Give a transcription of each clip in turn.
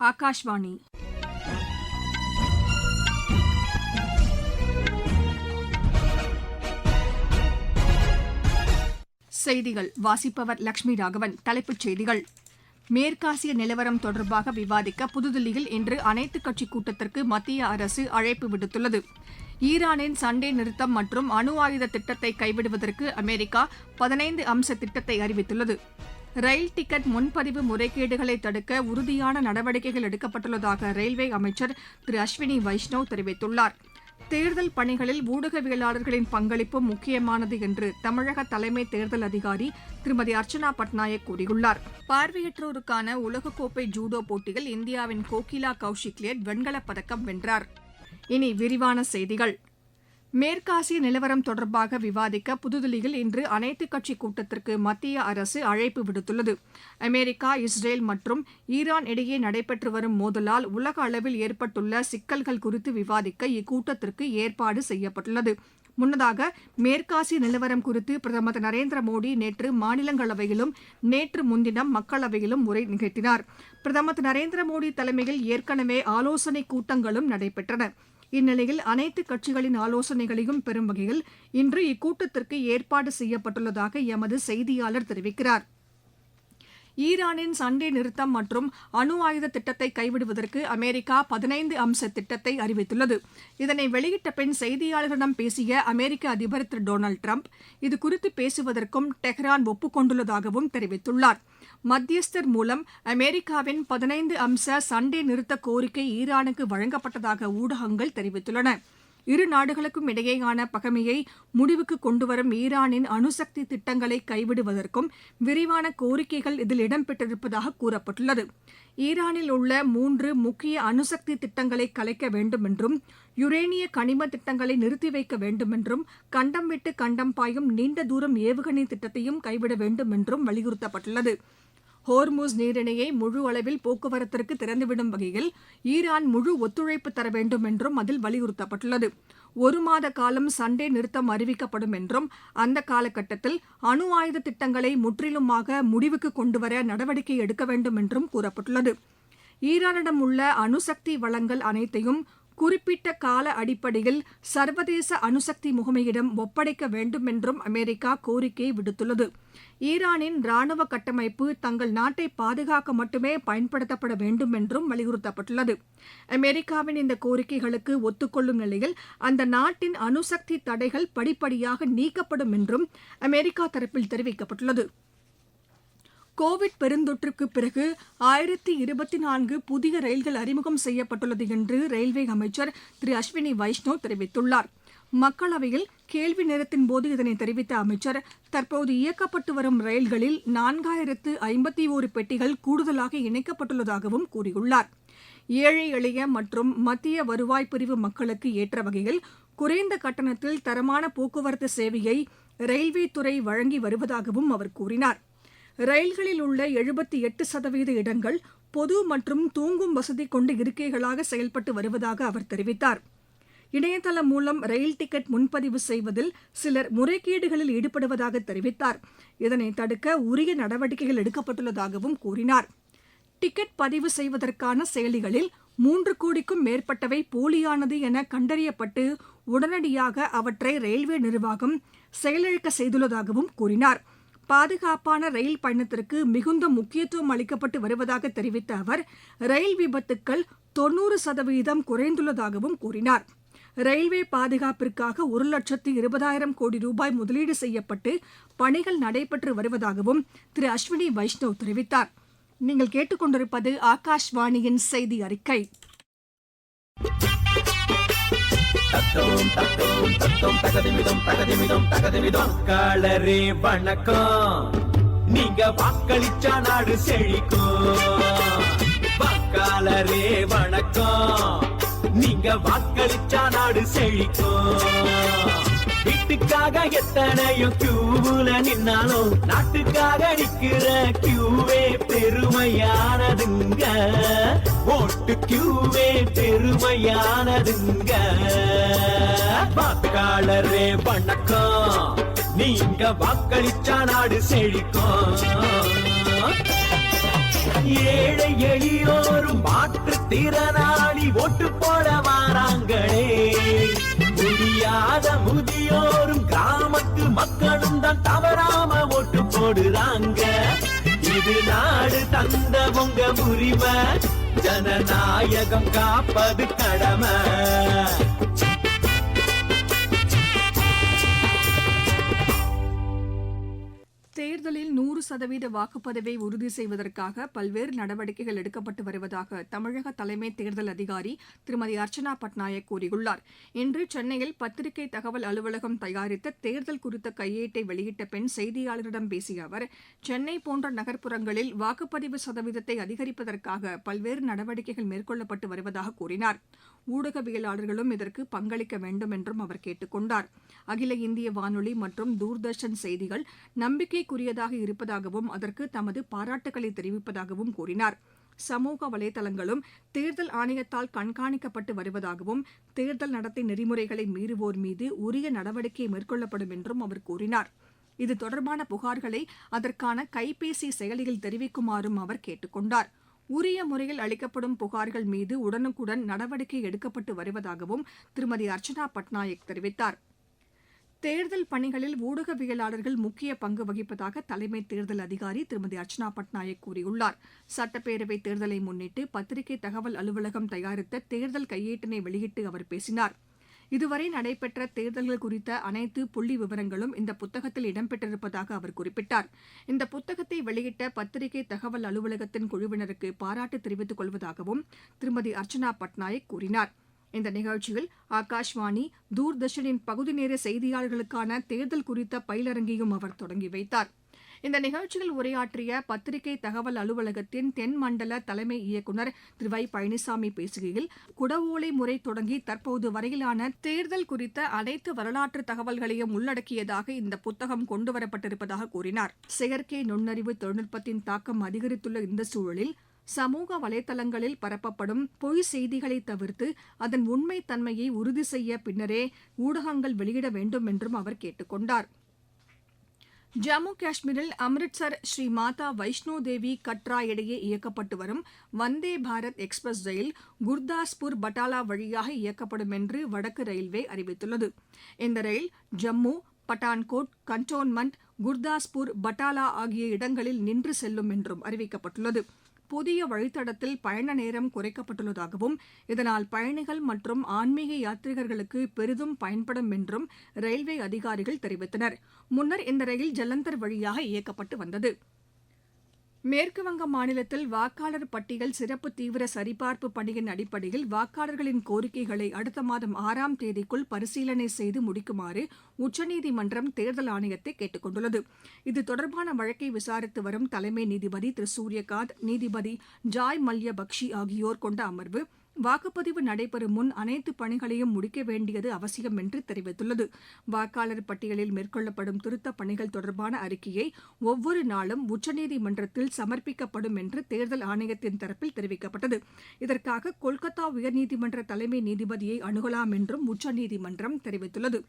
ஆகாஷ்வாணி. செய்திகள் வாசிப்பவர் லட்சுமி ராகவன். தலைப்புச் செய்திகள்: மேற்காசிய நிலவரம் தொடர்பாக விவாதிக்க புதுதில்லியில் இன்று அனைத்துக் கட்சிக் கூட்டத்திற்கு மத்திய அரசு அழைப்பு விடுத்துள்ளது. ஈரானின் சண்டை நிறுத்தம் மற்றும் அணு ஆயுத திட்டத்தை கைவிடுவதற்கு அமெரிக்கா 15 அம்ச திட்டத்தை அறிவித்துள்ளது. ரயில் டிக்கெட் முன்பதிவு முறைகேடுகளை தடுக்க உறுதியான நடவடிக்கைகள் எடுக்கப்பட்டுள்ளதாக ரயில்வே அமைச்சர் திரு அஸ்வினி வைஷ்ணவ் தெரிவித்துள்ளார். தேர்தல் பணிகளில் ஊடகவியலாளர்களின் பங்களிப்பு முக்கியமானது என்று தமிழக தலைமை தேர்தல் அதிகாரி திருமதி அர்ச்சனா பட்நாயக் கூறியுள்ளார். பார்வையற்றோருக்கான உலகக்கோப்பை ஜூடோ போட்டியில் இந்தியாவின் கோகிலா கௌஷிக்லேட் வெண்கலப் பதக்கம் வென்றார். இனி விரிவான செய்திகள். மேற்காசிய நிலவரம் தொடர்பாக விவாதிக்க புதுதில்லியில் இன்று அனைத்துக் கட்சிக் கூட்டத்திற்கு மத்திய அரசு அழைப்பு விடுத்துள்ளது. அமெரிக்கா, இஸ்ரேல் மற்றும் ஈரான் இடையே நடைபெற்று வரும் மோதலால் உலக அளவில் ஏற்பட்டுள்ள சிக்கல்கள் குறித்து விவாதிக்க இக்கூட்டத்திற்கு ஏற்பாடு செய்யப்பட்டுள்ளது. முன்னதாக மேற்காசிய நிலவரம் குறித்து பிரதமர் திரு நரேந்திர மோடி நேற்று மாநிலங்களவையிலும் நேற்று முன்தினம் மக்களவையிலும் உரை நிகழ்த்தினார். பிரதமர் திரு நரேந்திர மோடி தலைமையில் ஏற்கனவே ஆலோசனைக் கூட்டங்களும் நடைபெற்றன. இந்நிலையில் அனைத்துக் கட்சிகளின் ஆலோசனைகளையும் பெறும் வகையில் இன்று இக்கூட்டத்திற்கு ஏற்பாடு செய்யப்பட்டுள்ளதாக எமது செய்தியாளர் தெரிவிக்கிறார். ஈரானின் சண்டை நிறுத்தம் மற்றும் அணு ஆயுத திட்டத்தை கைவிடுவதற்கு அமெரிக்கா 15 அம்ச திட்டத்தை அறிவித்துள்ளது. இதனை வெளியிட்ட பின் செய்தியாளர்களிடம் பேசிய அமெரிக்க அதிபர் திரு டொனால்டு டிரம்ப் இதுகுறித்து பேசுவதற்கும் டெஹ்ரான் ஒப்புக் கொண்டுள்ளதாகவும் தெரிவித்துள்ளார். மத்தியஸ்தர் மூலம் அமெரிக்காவின் 15 அம்ச சண்டை நிறுத்த கோரிக்கை ஈரானுக்கு வழங்கப்பட்டதாக ஊடகங்கள் தெரிவித்துள்ளன. இரு நாடுகளுக்கும் இடையேயான பகைமையை முடிவுக்கு கொண்டுவரும் ஈரானின் அணுசக்தி திட்டங்களை கைவிடுவதற்கும் விரிவான கோரிக்கைகள் இதில் இடம்பெற்றிருப்பதாக கூறப்பட்டுள்ளது. ஈரானில் உள்ள 3 முக்கிய அணுசக்தி திட்டங்களை கலைக்க வேண்டும் என்றும் யுரேனிய கனிம திட்டங்களை நிறுத்தி வைக்க வேண்டும் என்றும் கண்டம் விட்டு கண்டம் பாயும் நீண்ட தூரம் ஏவுகணை திட்டத்தையும் கைவிட வேண்டும் என்றும் வலியுறுத்தப்பட்டுள்ளது. ஹோர்முஸ் நீரிணையை முழு அளவில் போக்குவரத்திற்கு திறந்துவிடும் வகையில் ஈரான் முழு ஒத்துழைப்பு தர வேண்டும் என்றும் அதில் வலியுறுத்தப்பட்டுள்ளது. 1 மாத காலம் சண்டை நிறுத்தம் அறிவிக்கப்படும் என்றும் அந்த காலகட்டத்தில் அணு ஆயுத திட்டங்களை முற்றிலுமாக முடிவுக்கு கொண்டுவர நடவடிக்கை எடுக்க வேண்டும் என்றும் கூறப்பட்டுள்ளது. ஈரானிடம் உள்ள அணுசக்தி வளங்கள் அனைத்தையும் குறிப்பிட்ட கால அடிப்படையில் சர்வதேச அணுசக்தி முகமையிடம் ஒப்படைக்க வேண்டும் என்றும் அமெரிக்கா கோரிக்கை விடுத்துள்ளது. ஈரானின் ராணுவ கட்டமைப்பு தங்கள் நாட்டை பாதுகாக்க மட்டுமே பயன்படுத்தப்பட வேண்டும் என்றும் வலியுறுத்தப்பட்டுள்ளது. அமெரிக்காவின் இந்த கோரிக்கைகளுக்கு ஒத்துக்கொள்ளும் நிலையில் அந்த நாட்டின் அணுசக்தி தடைகள் படிப்படியாக நீக்கப்படும் என்றும் அமெரிக்கா தரப்பில் தெரிவிக்கப்பட்டுள்ளது. கோவிட் பெருந்தொற்றுக்கு பிறகு 1024 புதிய ரயில்கள் அறிமுகம் செய்யப்பட்டுள்ளது என்று ரயில்வே அமைச்சர் திரு அஸ்வினி வைஷ்ணவ் தெரிவித்துள்ளார். மக்களவையில் கேள்வி நேரத்தின் போது இதனை தெரிவித்த அமைச்சர், தற்போது இயக்கப்பட்டு வரும் ரயில்களில் 4051 பெட்டிகள் கூடுதலாக இணைக்கப்பட்டுள்ளதாகவும் கூறியுள்ளார். ஏழை எளிய மற்றும் மத்திய வருவாய் பிரிவு மக்களுக்கு ஏற்ற வகையில் குறைந்த கட்டணத்தில் தரமான போக்குவரத்து சேவையை ரயில்வே துறை வழங்கி வருவதாகவும் அவர் கூறினார். ரயில்களில் உள்ள 78% இடங்கள் பொது மற்றும் தூங்கும் வசதி கொண்ட இருக்கைகளாக செயல்பட்டு வருவதாக அவர் தெரிவித்தார். இணையதளம் மூலம் ரயில் டிக்கெட் முன்பதிவு செய்வதில் சிலர் முறைகேடுகளில் ஈடுபடுவதாக தெரிவித்தார். இதனை தடுக்க உரிய நடவடிக்கைகள் எடுக்கப்பட்டுள்ளதாகவும் கூறினார். டிக்கெட் பதிவு செய்வதற்கான செயலிகளில் 3 கோடிக்கும் மேற்பட்டவை போலியானது என கண்டறியப்பட்டு உடனடியாக அவற்றை ரயில்வே நிர்வாகம் செயலிழக்க செய்துள்ளதாகவும் கூறினார். பாதுகாப்பான ரயில் பயணத்திற்கு மிகுந்த முக்கியத்துவம் அளிக்கப்பட்டு வருவதாக தெரிவித்த அவர், ரயில் விபத்துக்கள் 90% குறைந்துள்ளதாகவும் கூறினார். ரயில்வே பாதுகாப்பிற்காக 1,20,000 கோடி ரூபாய் முதலீடு செய்யப்பட்டு பணிகள் நடைபெற்று வருவதாகவும் திரு அஸ்வினி வைஷ்ணவ் தெரிவித்தார். நீங்கள் கேட்டுக்கொண்டிருப்பது ஆகாஷ்வாணியின் செய்தி அறிக்கை. வாக்காளரே வணக்கம், நீங்க வாக்களிச்சா நாடு செழிக்கும். வாக்காளரே வணக்கம், நீங்க வாக்களிச்சா நாடு செழிக்கும். வீட்டுக்காக எத்தனையோ கியூல நின்னாலும் நாட்டுக்காக நிக்கிற கியூவே பெருமையானதுங்க. ஓட்டு கியூவே பெருமையானதுங்க. வாக்காளரே வணக்கம், நீங்க வாக்களிச்சா நாடு செழிக்கும். ஏழை எளியோரும் திறனாளி ஓட்டு போட வாராங்களே. முடியாத முதியோரும் கிராமத்து மக்களும் தான் தவறாம ஓட்டு போடுறாங்க. இது நாடு தந்த உங்க உரிமை, ஜனநாயகம் காப்பது கடமை. தேர்தலில் 100% வாக்குப்பதிவை உறுதி செய்வதற்காக பல்வேறு நடவடிக்கைகள் எடுக்கப்பட்டு வருவதாக தமிழக தலைமை தேர்தல் அதிகாரி திருமதி அர்ச்சனா பட்நாயக் கூறியுள்ளார். இன்று சென்னையில் பத்திரிகை தகவல் அலுவலகம் தயாரித்த தேர்தல் குறித்த கையேட்டை வெளியிட்ட பின் செய்தியாளர்களிடம் பேசிய அவர், சென்னை போன்ற நகர்ப்புறங்களில் வாக்குப்பதிவு சதவீதத்தை அதிகரிப்பதற்காக பல்வேறு நடவடிக்கைகள் மேற்கொள்ளப்பட்டு வருவதாக கூறினார். ஊடகவியலாளர்களும் இதற்கு பங்களிக்க வேண்டும் என்றும் அவர் கேட்டுக் கொண்டார். அகில இந்திய வானொலி மற்றும் தூர்தர்ஷன் செய்திகள் நம்பிக்கைக்குரியதாக இருப்பதாகவும் அதற்கு தமது பாராட்டுக்களை தெரிவிப்பதாகவும் கூறினார். சமூக வலைதளங்களும் தேர்தல் ஆணையத்தால் கண்காணிக்கப்பட்டு வருவதாகவும் தேர்தல் நடத்தை நெறிமுறைகளை மீறுவோர் மீது உரிய நடவடிக்கை மேற்கொள்ளப்படும் என்றும் அவர் கூறினார். இது தொடர்பான புகார்களை அதற்கான கைபேசி செயலியில் தெரிவிக்குமாறும் அவர் கேட்டுக் கொண்டார். உரிய முறையில் அளிக்கப்படும் புகார்கள் மீது உடனுக்குடன் நடவடிக்கை எடுக்கப்பட்டு வருவதாகவும் திருமதி அர்ச்சனா பட்நாயக் தெரிவித்தார். தேர்தல் பணிகளில் ஊடகவியலாளர்கள் முக்கிய பங்கு வகிப்பதாக தலைமை தேர்தல் அதிகாரி திருமதி அர்ச்சனா பட்நாயக் கூறியுள்ளார். சட்டப்பேரவைத் தேர்தலை முன்னிட்டு பத்திரிகை தகவல் அலுவலகம் தயாரித்த தேர்தல் கையேட்டினை வெளியிட்டு அவர் பேசினார். இதுவரை நடைபெற்ற தேர்தல்கள் குறித்த அனைத்து புள்ளி விவரங்களும் இந்த புத்தகத்தில் இடம்பெற்றிருப்பதாக அவர் குறிப்பிட்டார். இந்த புத்தகத்தை வெளியிட்ட பத்திரிகை தகவல் அலுவலகத்தின் குழுவினருக்கு பாராட்டு தெரிவித்துக் கொள்வதாகவும் திருமதி அர்ச்சனா பட்நாயக் கூறினார். இந்த நிகழ்ச்சியில் ஆகாஷ்வாணி, தூர்தர்ஷனின் பகுதி நேர செய்தியாளர்களுக்கான தேர்தல் குறித்த பயிலரங்கையும் அவர் தொடங்கி வைத்தார். இந்த நிகழ்ச்சியில் உரையாற்றிய பத்திரிகை தகவல் அலுவலகத்தின் தென் மண்டல தலைமை இயக்குநர் திரு வை பழனிசாமி பேசுகையில், குடவோலை முறை தொடங்கி தற்போது வரையிலான தேர்தல் குறித்த அனைத்து வரலாற்று தகவல்களையும் உள்ளடக்கியதாக இந்த புத்தகம் கொண்டுவரப்பட்டிருப்பதாக கூறினார். செயற்கை நுண்ணறிவு தொழில்நுட்பத்தின் தாக்கம் அதிகரித்துள்ள இந்த சூழலில் சமூக வலைதளங்களில் பரப்பப்படும் பொய் செய்திகளை தவிர்த்து அதன் உண்மைத் தன்மையை உறுதி செய்ய பின்னரே ஊடகங்கள் வெளியிட வேண்டும் என்றும் அவர் கேட்டுக் கொண்டார். ஜம்மு காஷ்மீரில் அம்ரிட்சர் ஸ்ரீ மாதா வைஷ்ணோ தேவி கட்ரா இடையே இயக்கப்பட்டு வரும் வந்தே பாரத் எக்ஸ்பிரஸ் ரயில் குர்தாஸ்பூர் பட்டாலா வழியாக இயக்கப்படும் என்று வடக்கு ரயில்வே அறிவித்துள்ளது. இந்த ரயில் ஜம்மு, பட்டான்கோட், கண்டோன்மெண்ட், குர்தாஸ்பூர், பட்டாலா ஆகிய இடங்களில் நின்று செல்லும் என்றும் அறிவிக்கப்பட்டுள்ளது. புதிய வழித்தடத்தில் பயண நேரம் குறைக்கப்பட்டுள்ளதாகவும் இதனால் பயணிகள் மற்றும் ஆன்மீக யாத்ரீகர்களுக்கு பெரிதும் பயன்படும் என்றும் ரயில்வே அதிகாரிகள் தெரிவித்தனர். முன்னர் இந்த ரயில் ஜலந்தர் வழியாக இயக்கப்பட்டு வந்தது. மேற்குவங்க மாநிலத்தில் வாக்காளர் பட்டியல் சிறப்பு தீவிர சரிபார்ப்பு பணியின் அடிப்படையில் வாக்காளர்களின் கோரிக்கைகளை அடுத்த மாதம் 6ஆம் தேதிக்குள் பரிசீலனை செய்து முடிக்குமாறு உச்சநீதிமன்றம் தேர்தல் ஆணையத்தை கேட்டுக் கொண்டுள்ளது. இது தொடர்பான வழக்கை விசாரித்து வரும் தலைமை நீதிபதி திரு சூரியகாந்த், நீதிபதி ஜாய் மல்ய பக்ஷி ஆகியோர் கொண்ட அமர்வு வாக்குப்பதிவு நடைபெறும் முன் அனைத்து பணிகளையும் முடிக்க வேண்டியது அவசியம் என்று தெரிவித்துள்ளது. வாக்காளர் பட்டியலில் மேற்கொள்ளப்படும் திருத்தப் பணிகள் தொடர்பான அறிக்கையை ஒவ்வொரு நாளும் உச்சநீதிமன்றத்தில் சமர்ப்பிக்கப்படும் என்று தேர்தல் ஆணையத்தின் தரப்பில் தெரிவிக்கப்பட்டது. இதற்காக கொல்கத்தா உயர்நீதிமன்ற தலைமை நீதிபதியை அணுகலாம் என்றும் உச்சநீதிமன்றம் தெரிவித்துள்ளது.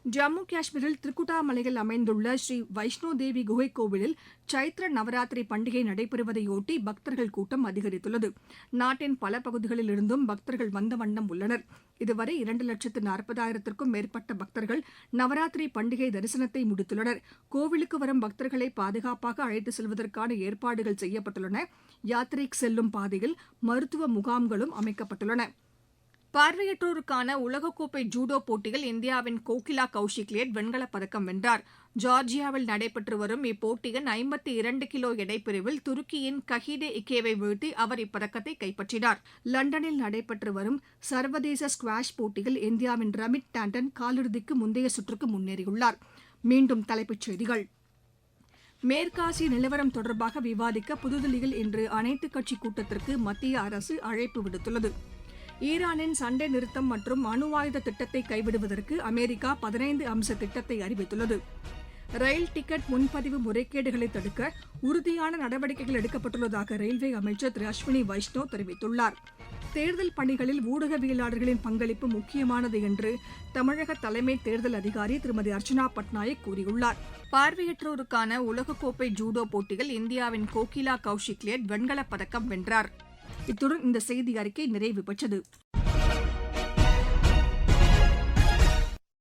ஜம்மு காஷ்மீரில் திரிகுடாமலையில் அமைந்துள்ள ஸ்ரீ வைஷ்ணோ தேவி குகை கோவிலில் சைத்ர நவராத்திரி பண்டிகை நடைபெறுவதையொட்டி பக்தர்கள் கூட்டம் அதிகரித்துள்ளது. நாட்டின் பல பகுதிகளில் இருந்தும் பக்தர்கள் வந்த வண்ணம் உள்ளனர். இதுவரை 2,40,000க்கும் மேற்பட்ட பக்தர்கள் நவராத்திரி பண்டிகை தரிசனத்தை முடித்துள்ளனர். கோவிலுக்கு வரும் பக்தர்களை பாதுகாப்பாக அழைத்து செல்வதற்கான ஏற்பாடுகள் செய்யப்பட்டுள்ளன. யாத்திரைக்கு செல்லும் பாதையில் மருத்துவ முகாம்களும் அமைக்கப்பட்டுள்ளன. பார்வையற்றோருக்கான உலகக்கோப்பை ஜூடோ போட்டியில் இந்தியாவின் கோகிலா கௌஷிக்லேட் வெண்கலப் பதக்கம் வென்றார். ஜார்ஜியாவில் நடைபெற்று வரும் இப்போட்டியின் 52 கிலோ எடைப்பிரிவில் துருக்கியின் கஹிடே இக்கேவை வீழ்த்தி அவர் இப்பதக்கத்தை கைப்பற்றினார். லண்டனில் நடைபெற்று வரும் சர்வதேச ஸ்குவாஷ் போட்டியில் இந்தியாவின் ரமித் டாண்டன் காலிறுதிக்கு முந்தைய சுற்றுக்கு முன்னேறியுள்ளார். மீண்டும் தலைப்புச் செய்திகள். மேற்காசிய நிலவரம் தொடர்பாக விவாதிக்க புதுதில்லியில் இன்று அனைத்துக் கட்சி கூட்டத்திற்கு மத்திய அரசு அழைப்பு விடுத்துள்ளது. ஈரானின் சண்டை நிறுத்தம் மற்றும் அணு ஆயுத திட்டத்தை கைவிடுவதற்கு அமெரிக்கா 15 அம்ச திட்டத்தை அறிவித்துள்ளது. ரயில் டிக்கெட் முன்பதிவு முறைகேடுகளை தடுக்க உறுதியான நடவடிக்கைகள் எடுக்கப்பட்டுள்ளதாக ரயில்வே அமைச்சர் திரு அஸ்வினி வைஷ்ணவ் தெரிவித்துள்ளார். தேர்தல் பணிகளில் ஊடகவியலாளர்களின் பங்களிப்பு முக்கியமானது என்று தமிழக தலைமை தேர்தல் அதிகாரி திருமதி அர்ச்சனா பட்நாயக் கூறியுள்ளார். பார்வையற்றோருக்கான உலகக்கோப்பை ஜூடோ போட்டியில் இந்தியாவின் கோகிலா கௌஷிக்லேட் வெண்கலப் பதக்கம் வென்றார். இத்துடன் இந்த செய்தி அறிக்கை நிறைவு பெற்றது.